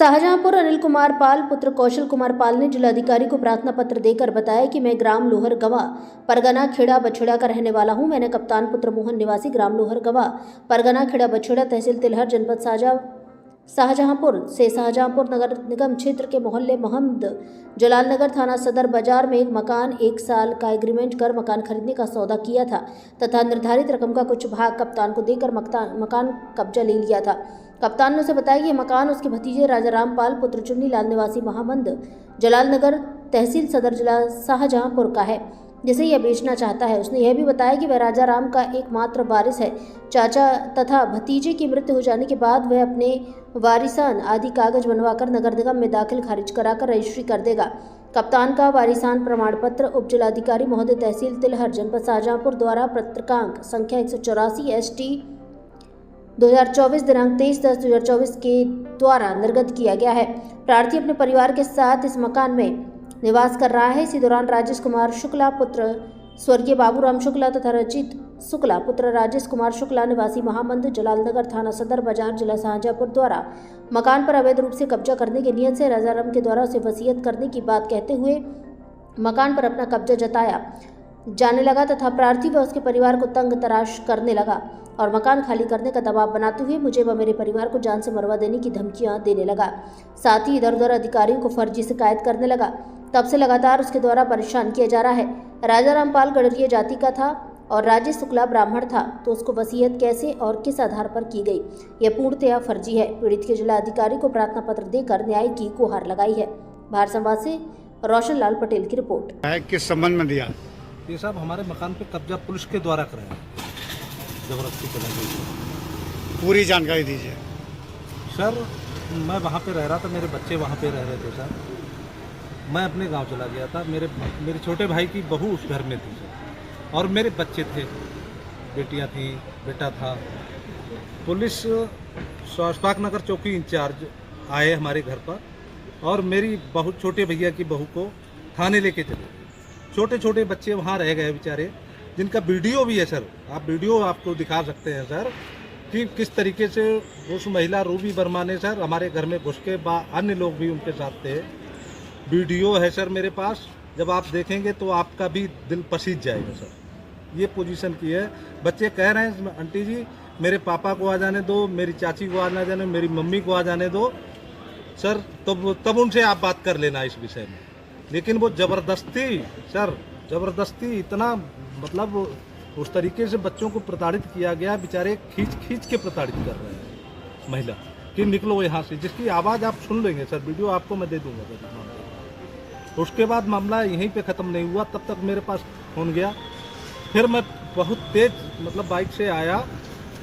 शाहजहांपुर अनिल कुमार पाल पुत्र कौशल कुमार पाल ने जिलाधिकारी को प्रार्थना पत्र देकर बताया कि मैं ग्राम लोहर गवा परगना खेड़ा बछड़ा का रहने वाला हूं। मैंने कप्तान पुत्र मोहन निवासी ग्राम लोहर गवा परगना खेड़ा बछड़ा तहसील तिलहर जनपद शाहजहांपुर से शाहजहांपुर नगर निगम क्षेत्र के मोहल्ले मोहम्मद जलाल नगर थाना सदर बाजार में एक मकान 1 साल का एग्रीमेंट कर मकान खरीदने का सौदा किया था तथा निर्धारित रकम का कुछ भाग कप्तान को देकर मकान कब्जा ले लिया था। कप्तान ने उसे बताया कि यह मकान उसके भतीजे राजाराम पाल पुत्र चुन्नी लाल निवासी मोहम्मद जलाल नगर तहसील सदर जिला शाहजहांपुर का है, जिसे यह बेचना चाहता है। उसने यह भी बताया कि वह राजाराम का एकमात्र वारिस है। चाचा तथा भतीजे की मृत्यु हो जाने के बाद वह अपने वारिसान आदि कागज बनवाकर नगर निगम में दाखिल खारिज कराकर रजिस्ट्री कर देगा। कप्तान का वारिसान प्रमाण पत्र उप जिलाधिकारी महोदय तहसील तिलहर जनपद शाहजहांपुर द्वारा पत्रकांक संख्या 184 ST 2024 दिनांक 23/10/2024 के द्वारा निर्गत किया गया है। प्रार्थी अपने परिवार के साथ इस मकान में निवास कर रहा है। इसी दौरान राजेश कुमार शुक्ला पुत्र स्वर्गीय बाबूराम शुक्ला तथा रचित शुक्ला पुत्र राजेश कुमार शुक्ला निवासी महामंद जलालनगर थाना सदर बाजार जिला शाहजहांपुर द्वारा मकान पर अवैध रूप से कब्जा करने की नियत से राजाराम के द्वारा उसे वसीयत करने की बात कहते हुए मकान पर अपना कब्जा जताया जाने लगा तथा प्रार्थी व उसके परिवार को तंग तराश करने लगा और मकान खाली करने का दबाव बनाते हुए मुझे व मेरे परिवार को जान से मरवा देने की धमकियां देने लगा। साथ ही इधर उधर अधिकारियों को फर्जी शिकायत करने लगा। तब से लगातार उसके द्वारा परेशान किया जा रहा है। राजाराम पाल गडरिया जाति का था और राजेश शुक्ला ब्राह्मण था, तो उसको वसीयत कैसे और किस आधार पर की गई, यह पूर्णतया फर्जी है। पीड़ित के जिला अधिकारी को प्रार्थना पत्र देकर न्याय की गुहार लगाई है। भारत संवाद से रोशन लाल पटेल की रिपोर्ट। किस संबंध में दिया? ये साहब हमारे मकान पे कब्जा पुलिस के द्वारा कराया, जबरदस्ती कराई गई। पूरी जानकारी दीजिए। सर मैं वहाँ पे रह रहा था, मेरे बच्चे वहाँ पे रह रहे थे सर। मैं अपने गांव चला गया था, मेरे छोटे भाई की बहू उस घर में थी सर, और मेरे बच्चे थे, बेटियाँ थी, बेटा था। पुलिस अशफाक नगर चौकी इंचार्ज आए हमारे घर पर और मेरी बहू छोटे भैया की बहू को थाने लेके चले। छोटे छोटे बच्चे वहाँ रह गए बेचारे, जिनका वीडियो भी है सर। आप वीडियो आपको दिखा सकते हैं सर कि किस तरीके से उस महिला रूबी वर्मा ने सर हमारे घर में घुस के अन्य लोग भी उनके साथ थे। वीडियो है सर मेरे पास, जब आप देखेंगे तो आपका भी दिल पसीज जाएगा सर। ये पोजीशन की है। बच्चे कह रहे हैं आंटी जी मेरे पापा को आ जाने दो, मेरी चाची को आ ना जाने, मेरी मम्मी को आ जाने दो सर, तब उनसे आप बात कर लेना इस विषय में। लेकिन वो ज़बरदस्ती सर, ज़बरदस्ती इतना मतलब उस तरीके से बच्चों को प्रताड़ित किया गया, बेचारे खींच के प्रताड़ित कर रहे हैं महिला कि निकलो यहाँ से, जिसकी आवाज़ आप सुन लेंगे सर, वीडियो आपको मैं दे दूँगा सर। उसके बाद मामला यहीं पे ख़त्म नहीं हुआ, तब तक मेरे पास फ़ोन गया। फिर मैं बहुत तेज़ मतलब बाइक से आया,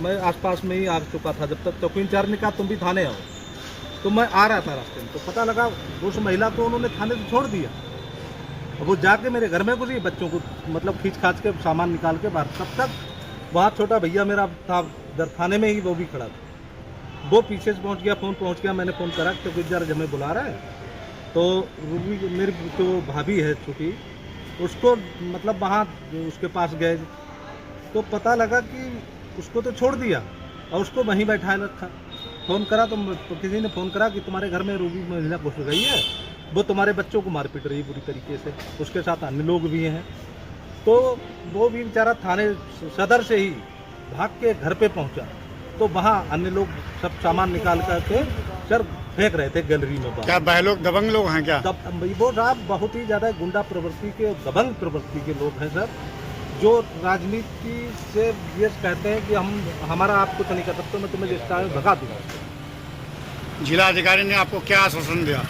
मैं आसपास में ही आ चुका था। जब तक चौकी इंचार्ज ने कहा तुम भी थाने आओ, तो मैं आ रहा था रास्ते में, तो पता लगा उस महिला को उन्होंने थाने से छोड़ दिया। वो जाके मेरे घर में घुसी, बच्चों को मतलब खींच खाच के सामान निकाल के बाहर। तब तक वहाँ छोटा भैया मेरा था इधर थाने में ही, वो भी खड़ा था। वो पीछे से पहुँच गया, फ़ोन पहुँच गया। मैंने फ़ोन करा तो इंचार्ज हमें बुला रहा है, तो रूबी मेरी जो भाभी है छोटी, उसको मतलब वहाँ उसके पास गए तो पता लगा कि उसको तो छोड़ दिया और उसको वहीं बैठाए रखा। फ़ोन करा तो किसी ने फ़ोन करा कि तुम्हारे घर में रूबी महिला घुस गई है, वो तुम्हारे बच्चों को मार पीट रही है बुरी तरीके से, उसके साथ अन्य लोग भी हैं। तो वो भी बेचारा थाने सदर से ही भाग के घर पे पहुंचा, तो वहाँ अन्य लोग सब सामान निकाल करके सर फेंक रहे थे गैलरी में। क्या वह लोग दबंग लोग हैं क्या? वो साहब बहुत ही ज़्यादा गुंडा प्रवृत्ति के, दबंग प्रवृत्ति के लोग हैं सर, जो राजनीति से ये कहते हैं कि हमारा आप कुछ नहीं कर सकते, मैं तुम्हें जिस टाइम भगा दूँगा। जिलाधिकारी ने आपको क्या आश्वासन दिया?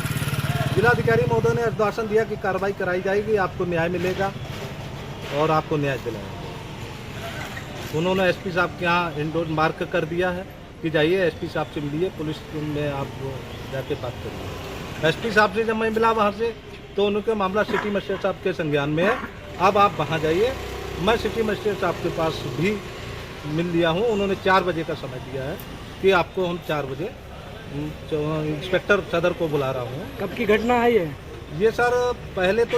जिलाधिकारी महोदय ने आश्वासन दिया कि कार्रवाई कराई जाएगी, आपको न्याय मिलेगा और आपको न्याय दिलाएंगे। उन्होंने एसपी साहब के यहाँ इंडोर मार्क कर दिया है कि जाइए एसपी साहब से मिलिए, पुलिस में आप जाके बात करिए। एसपी साहब से जब मैं मिला वहाँ से, तो उनके मामला सिटी मजिस्ट्रेट साहब के संज्ञान में है। अब आप वहाँ जाइए। मैं सिटी मजिस्ट्रेट साहब के पास भी मिल लिया हूँ। उन्होंने 4 बजे का समय दिया है कि आपको हम 4 बजे इंस्पेक्टर सदर को बुला रहा हूँ। कब की घटना है ये? ये सर पहले तो